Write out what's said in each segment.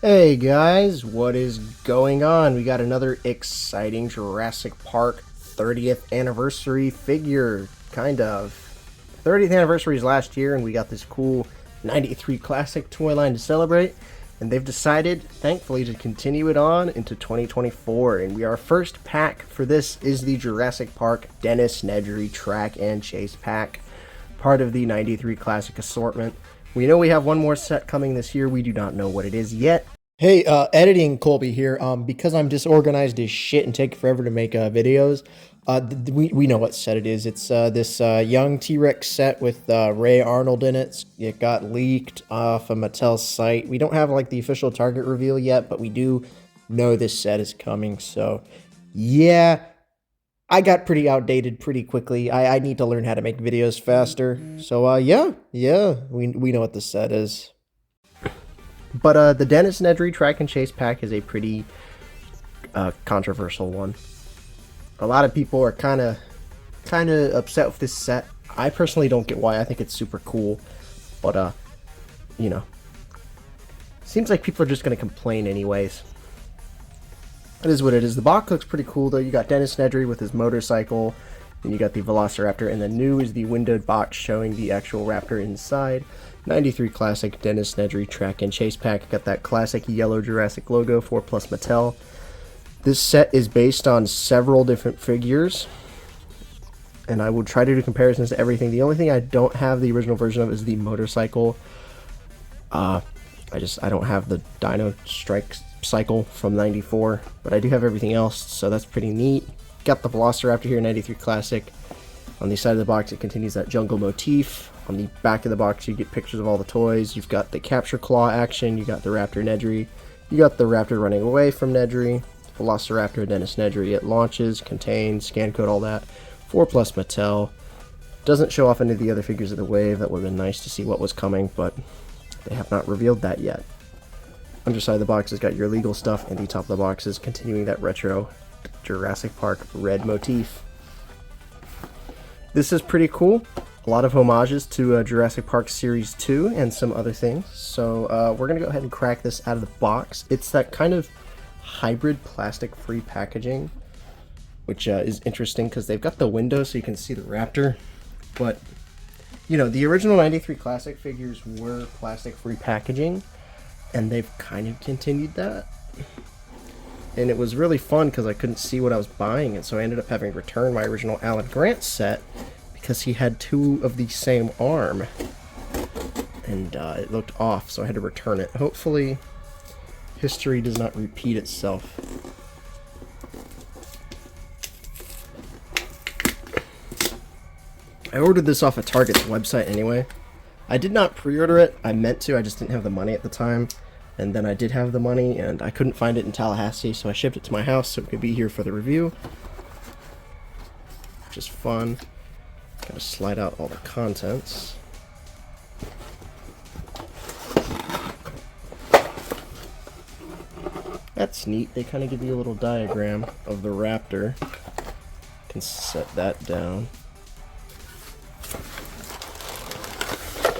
Hey guys, what is going on? We got another exciting Jurassic Park 30th anniversary figure, kind of. 30th anniversary is last year, and we got this cool 93 classic toy line to celebrate. And they've decided, thankfully, to continue it on into 2024. And our first pack for this is the Jurassic Park Denis Nedry Track and Chase pack, part of the 93 classic assortment. We know we have one more set coming this year. We do not know what it is yet. Hey, editing Colby here. Because I'm disorganized as shit and take forever to make videos. We know what set it is. It's this young T-Rex set with Ray Arnold in it. It got leaked off of Mattel's site. We don't have like the official Target reveal yet, but we do know this set is coming. So, yeah. I got pretty outdated pretty quickly. I need to learn how to make videos faster. So, yeah, we know what the set is. But the Denis Nedry Track and Chase pack is a pretty controversial one. A lot of people are kind of upset with this set. I personally don't get why. I think it's super cool. But, you know. Seems like people are just going to complain anyways. It is what it is. The box looks pretty cool, though. You got Denis Nedry with his motorcycle, and you got the Velociraptor, and the new is the windowed box showing the actual raptor inside. 93 classic Denis Nedry Track and Chase pack. Got that classic yellow Jurassic logo, 4+ Mattel. This set is based on several different figures, and I will try to do comparisons to everything. The only thing I don't have the original version of is the motorcycle. I don't have the Dino Strike cycle from 94, but I do have everything else, so that's pretty neat. Got the Velociraptor here, 93 classic. On the side of the box, it continues that jungle motif. On the back of the box, you get pictures of all the toys. You've got the capture claw action. You got the Raptor Nedry. You got the Raptor running away from Nedry. Velociraptor Denis Nedry. It launches, contains, scan code, all that. 4+ Mattel. Doesn't show off any of the other figures of the wave. That would have been nice to see what was coming, but they have not revealed that yet. Underside of the box has got your legal stuff, and the top of the box is continuing that retro Jurassic Park red motif. This is pretty cool. A lot of homages to Jurassic Park Series 2 and some other things. So we're going to go ahead and crack this out of the box. It's that kind of hybrid plastic-free packaging, which is interesting because they've got the window so you can see the raptor. But, you know, the original 93 Classic figures were plastic-free packaging, and they've kind of continued that. And it was really fun because I couldn't see what I was buying, and so I ended up having to return my original Alan Grant set because he had two of the same arm, and it looked off, so I had to return it. Hopefully, history does not repeat itself. I ordered this off of Target's website anyway. I did not pre-order it. I meant to, I just didn't have the money at the time. And then I did have the money, and I couldn't find it in Tallahassee, so I shipped it to my house so it could be here for the review. Which is fun. Gotta slide out all the contents. That's neat. They kind of give you a little diagram of the raptor. Can set that down.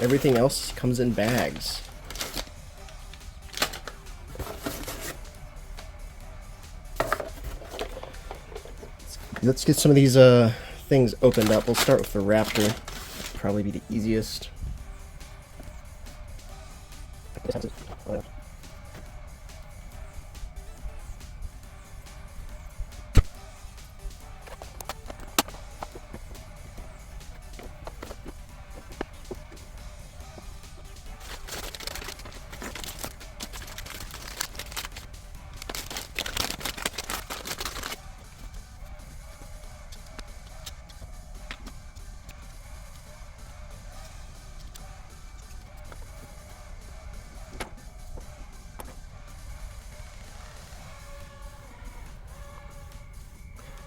Everything else comes in bags. Let's get some of these things opened up. We'll start with the raptor. Probably be the easiest.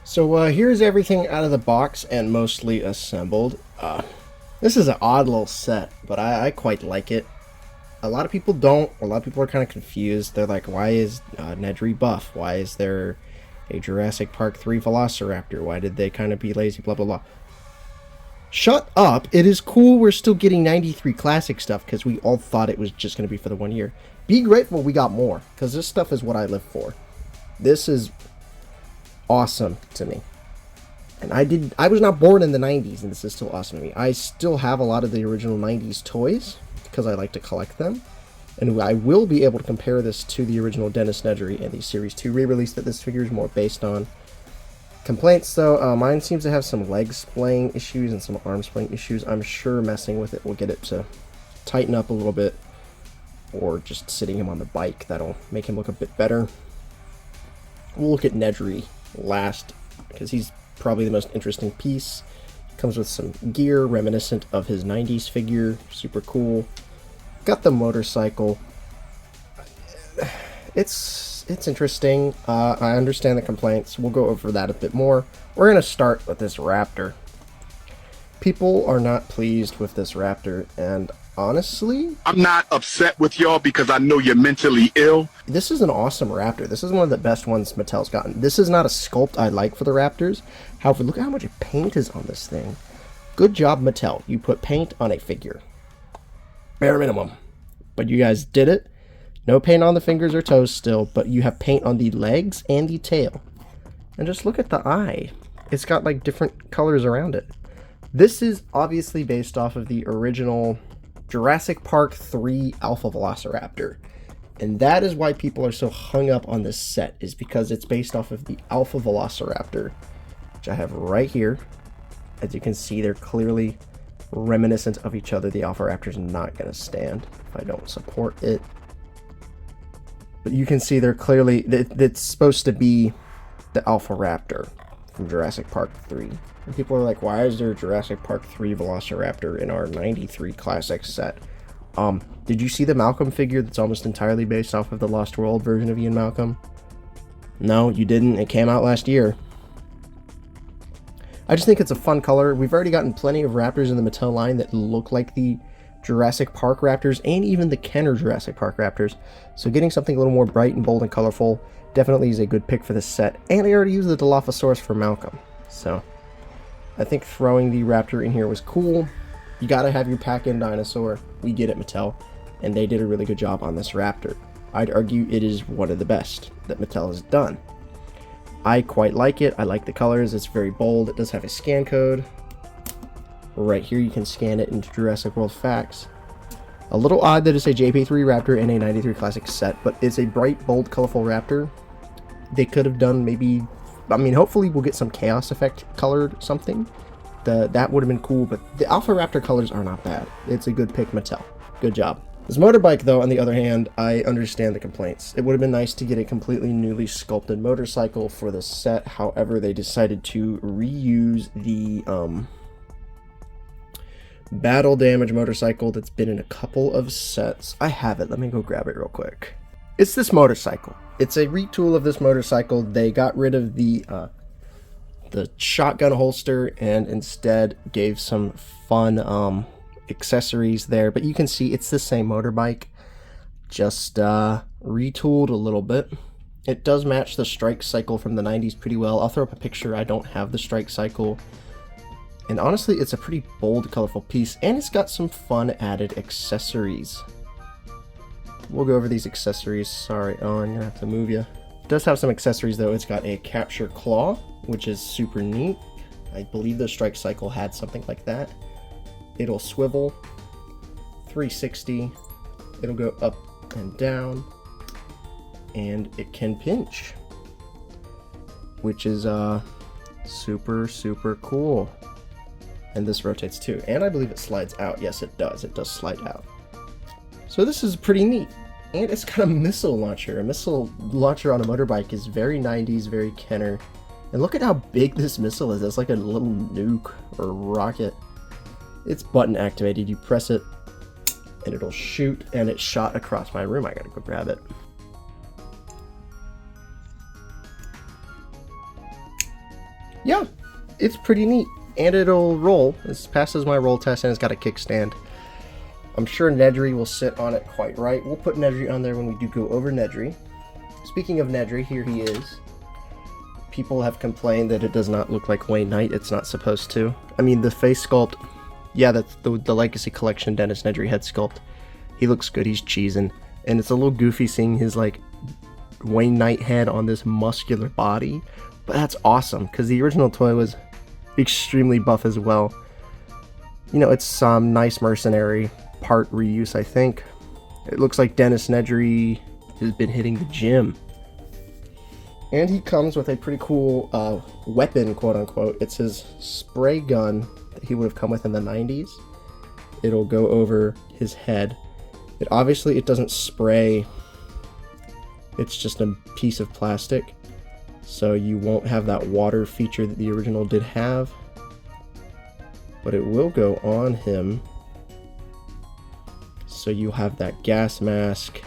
So here's everything out of the box and mostly assembled. This is an odd little set, but I quite like it. A lot of people don't. A lot of people are kind of confused. They're like, why is Nedry buff? Why is there a Jurassic Park 3 Velociraptor? Why did they kind of be lazy? Blah, blah, blah. Shut up. It is cool we're still getting 93 classic stuff because we all thought it was just going to be for the 1 year. be grateful we got more, because this stuff is what I live for. This is awesome to me. And I was not born in the 90s, and this is still awesome to me. I still have a lot of the original 90s toys, because I like to collect them. And I will be able to compare this to the original Denis Nedry and the Series 2 re-release that this figure is more based on. Complaints, though, mine seems to have some leg splaying issues and some arm splaying issues. I'm sure messing with it will get it to tighten up a little bit, or just sitting him on the bike, that'll make him look a bit better. We'll look at Nedry last, because he's probably the most interesting piece. Comes with some gear reminiscent of his 90s figure, super cool. Got the motorcycle. It's interesting. I understand the complaints. We'll go over that a bit more. We're going to start with this raptor. People are not pleased with this raptor, and honestly, I'm not upset with y'all because I know you're mentally ill. This is an awesome raptor. This is one of the best ones Mattel's gotten. This is not a sculpt I like for the raptors. However, look at how much paint is on this thing. Good job, Mattel. You put paint on a figure. Bare minimum. But you guys did it. No paint on the fingers or toes still, but you have paint on the legs and the tail. And just look at the eye. It's got like different colors around it. This is obviously based off of the original Jurassic Park 3 Alpha Velociraptor. And that is why people are so hung up on this set, is because it's based off of the Alpha Velociraptor, which I have right here. As you can see, they're clearly reminiscent of each other. The Alpha Raptor's not going to stand if I don't support it. But you can see they're clearly, it's supposed to be the Alpha Raptor from Jurassic Park 3. And people are like, why is there a Jurassic Park 3 Velociraptor in our 93 Classic set? Did you see the Malcolm figure that's almost entirely based off of the Lost World version of Ian Malcolm? No, you didn't. It came out last year. I just think it's a fun color. We've already gotten plenty of Raptors in the Mattel line that look like the Jurassic Park Raptors and even the Kenner Jurassic Park Raptors. So getting something a little more bright and bold and colorful definitely is a good pick for this set. And I already used the Dilophosaurus for Malcolm. So I think throwing the Raptor in here was cool. You gotta have your pack-in dinosaur. We get it, Mattel. And they did a really good job on this Raptor. I'd argue it is one of the best that Mattel has done. I quite like it. I like the colors. It's very bold. It does have a scan code. Right here you can scan it into Jurassic World Facts. A little odd that it's a JP3 Raptor in a 93 Classic set, but it's a bright, bold, colorful Raptor. They could have done maybe, I mean, hopefully we'll get some Chaos Effect colored something. That would have been cool, but the Alpha Raptor colors are not bad. It's a good pick, Mattel. Good job. This motorbike, though, on the other hand, I understand the complaints. It would have been nice to get a completely newly sculpted motorcycle for the set. However, they decided to reuse the battle damage motorcycle that's been in a couple of sets. I have it. Let me go grab it real quick. It's this motorcycle. It's a retool of this motorcycle. They got rid of the shotgun holster and instead gave some fun accessories there, but you can see it's the same motorbike, just retooled a little bit. It does match the strike cycle from the 90s pretty well. I'll throw up a picture. I don't have the strike cycle, and honestly it's a pretty bold, colorful piece, and it's got some fun added accessories. We'll go over these accessories. Sorry, oh, I'm gonna have to move you. It does have some accessories though. It's got a capture claw, which is super neat. I believe the strike cycle had something like that. It'll swivel 360, it'll go up and down, and it can pinch, which is super cool. And this rotates too, and I believe it slides out. Yes, it does slide out. So this is pretty neat. And it's got a missile launcher. A missile launcher on a motorbike is very 90s, very Kenner. And look at how big this missile is. It's like a little nuke or rocket. It's button activated. You press it and it'll shoot, and it shot across my room. I gotta go grab it. Yeah, it's pretty neat. And it'll roll. This passes my roll test, and it's got a kickstand. I'm sure Nedry will sit on it quite right. We'll put Nedry on there when we do go over Nedry. Speaking of Nedry, here he is. People have complained that it does not look like Wayne Knight. It's not supposed to. I mean, the face sculpt, yeah, that's the Legacy Collection Denis Nedry head sculpt. He looks good. He's cheesing. and it's a little goofy seeing his like Wayne Knight head on this muscular body, but that's awesome because the original toy was extremely buff as well. You know, it's some nice mercenary part reuse, I think. It looks like Denis Nedry has been hitting the gym. And he comes with a pretty cool weapon, quote unquote. It's his spray gun that he would have come with in the 90s. It'll go over his head. It doesn't spray. It's just a piece of plastic. So you won't have that water feature that the original did have. But it will go on him. So you have that gas mask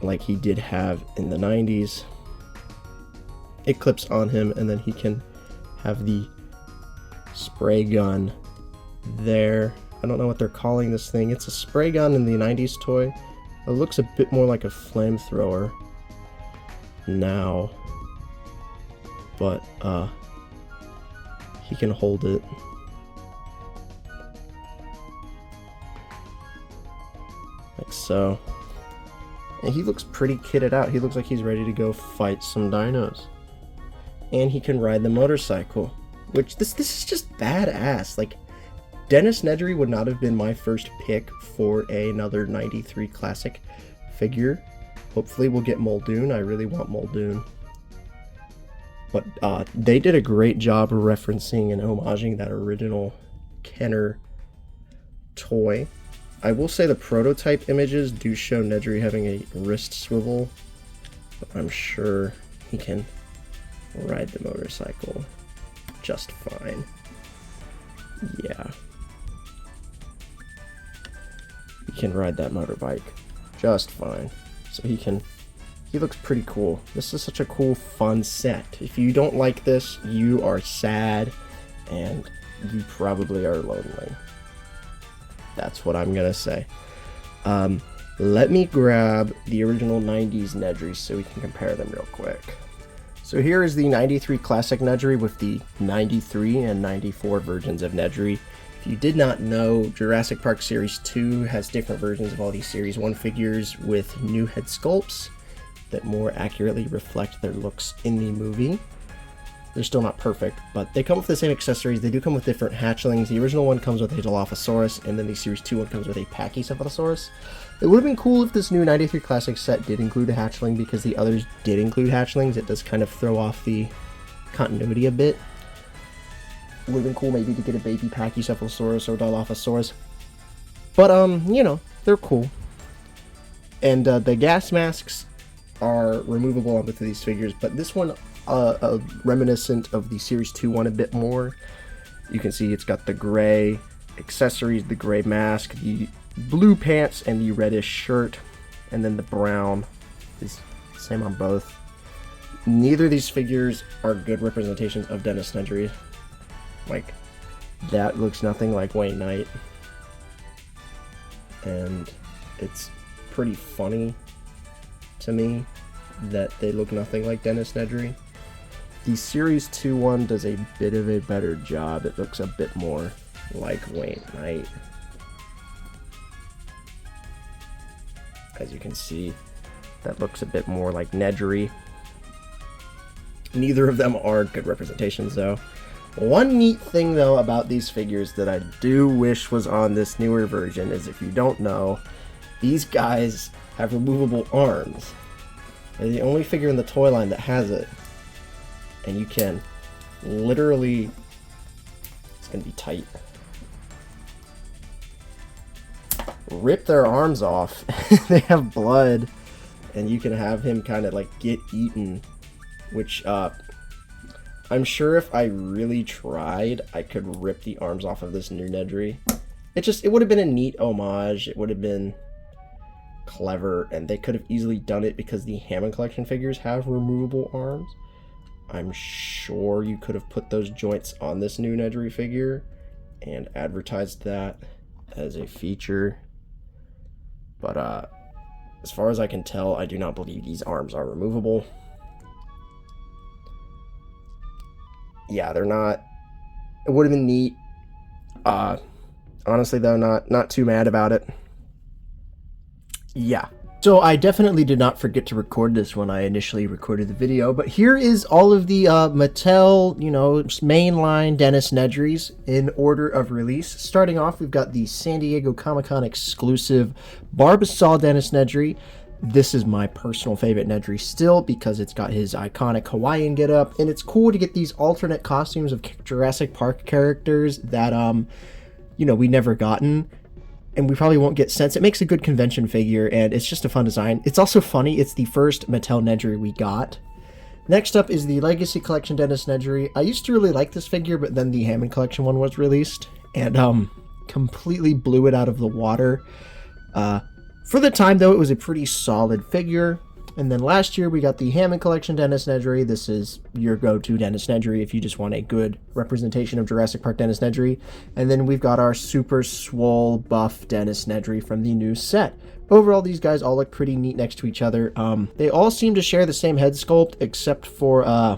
like he did have in the 90s. It clips on him, and then he can have the spray gun there. I don't know what they're calling this thing. It's a spray gun in the 90s toy. It looks a bit more like a flamethrower now, but he can hold it. Like so. And he looks pretty kitted out. He looks like he's ready to go fight some dinos. And he can ride the motorcycle, which this is just badass. Like, Denis Nedry would not have been my first pick for another 93 classic figure. Hopefully we'll get Muldoon. I really want Muldoon. But they did a great job referencing and homaging that original Kenner toy. I will say the prototype images do show Nedry having a wrist swivel, but I'm sure he can ride the motorcycle just fine. Yeah. He can ride that motorbike just fine. So he looks pretty cool. This is such a cool, fun set. If you don't like this, you are sad, and you probably are lonely. That's what I'm gonna say. Let me grab the original 90s Nedry so we can compare them real quick. So here is the 93 classic Nedry with the 93 and 94 versions of Nedry. If you did not know, Jurassic Park Series 2 has different versions of all these Series 1 figures with new head sculpts that more accurately reflect their looks in the movie. They're still not perfect, but they come with the same accessories. They do come with different hatchlings. The original one comes with a Dilophosaurus, and then the Series 2 one comes with a Pachycephalosaurus. It would have been cool if this new 93 Classic set did include a hatchling, because the others did include hatchlings. It does kind of throw off the continuity a bit. It would have been cool maybe to get a baby Pachycephalosaurus or Dilophosaurus. But, you know, they're cool. And the gas masks are removable on both of these figures, but this one reminiscent of the Series 2 one a bit more. You can see it's got the gray accessories, the gray mask, the blue pants, and the reddish shirt, and then the brown is the same on both. Neither of these figures are good representations of Denis Nedry. Like, that looks nothing like Wayne Knight, and it's pretty funny to me that they look nothing like Denis Nedry. The Series 2 one does a bit of a better job. It looks a bit more like Wayne Knight. As you can see, that looks a bit more like Nedry. Neither of them are good representations, though. One neat thing, though, about these figures that I do wish was on this newer version is, if you don't know, these guys have removable arms. They're the only figure in the toy line that has it. And you can literally, it's going to be tight, rip their arms off. They have blood, and you can have him kind of like get eaten, which I'm sure if I really tried, I could rip the arms off of this new Nedry. It would have been a neat homage. It would have been clever, and they could have easily done it because the Hammond Collection figures have removable arms. I'm sure you could have put those joints on this new Nedry figure and advertised that as a feature. But as far as I can tell, I do not believe these arms are removable. Yeah, they're not. It would have been neat. Honestly, though, not too mad about it. Yeah. So I definitely did not forget to record this when I initially recorded the video, but here is all of the Mattel, mainline Denis Nedrys in order of release. Starting off, we've got the San Diego Comic-Con exclusive Barbasol Denis Nedry. This is my personal favorite Nedry still because it's got his iconic Hawaiian getup, and it's cool to get these alternate costumes of Jurassic Park characters that, we never gotten. And we probably won't get since. It makes a good convention figure, and it's just a fun design. It's also funny. It's the first Mattel Nedry we got. Next up is the Legacy Collection Denis Nedry. I used to really like this figure, but then the Hammond Collection one was released, and completely blew it out of the water. For the time, though, it was a pretty solid figure. And then last year, we got the Hammond Collection Denis Nedry. This is your go-to Denis Nedry if you just want a good representation of Jurassic Park Denis Nedry. And then we've got our super swole buff Denis Nedry from the new set. Overall, these guys all look pretty neat next to each other. They all seem to share the same head sculpt, except for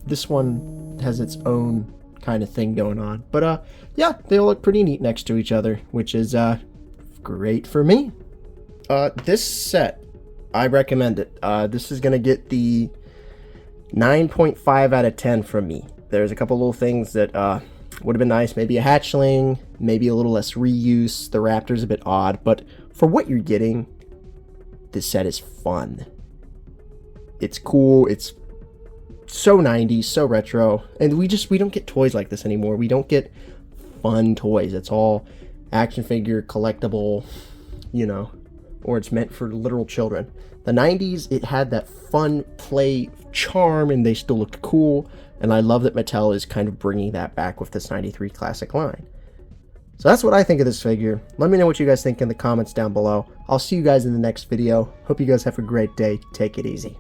this one has its own kind of thing going on. But yeah, they all look pretty neat next to each other, which is great for me. This set, I recommend it. This is going to get the 9.5 out of 10 from me. There's a couple little things that would have been nice. Maybe a hatchling, maybe a little less reuse. The raptor's a bit odd, but for what you're getting, this set is fun. It's cool. It's so 90s, so retro. And we don't get toys like this anymore. We don't get fun toys. It's all action figure, collectible, or it's meant for literal children. The 90s, it had that fun play charm, and they still looked cool, and I love that Mattel is kind of bringing that back with this 93 classic line. So that's what I think of this figure. Let me know what you guys think in the comments down below. I'll see you guys in the next video. Hope you guys have a great day. Take it easy.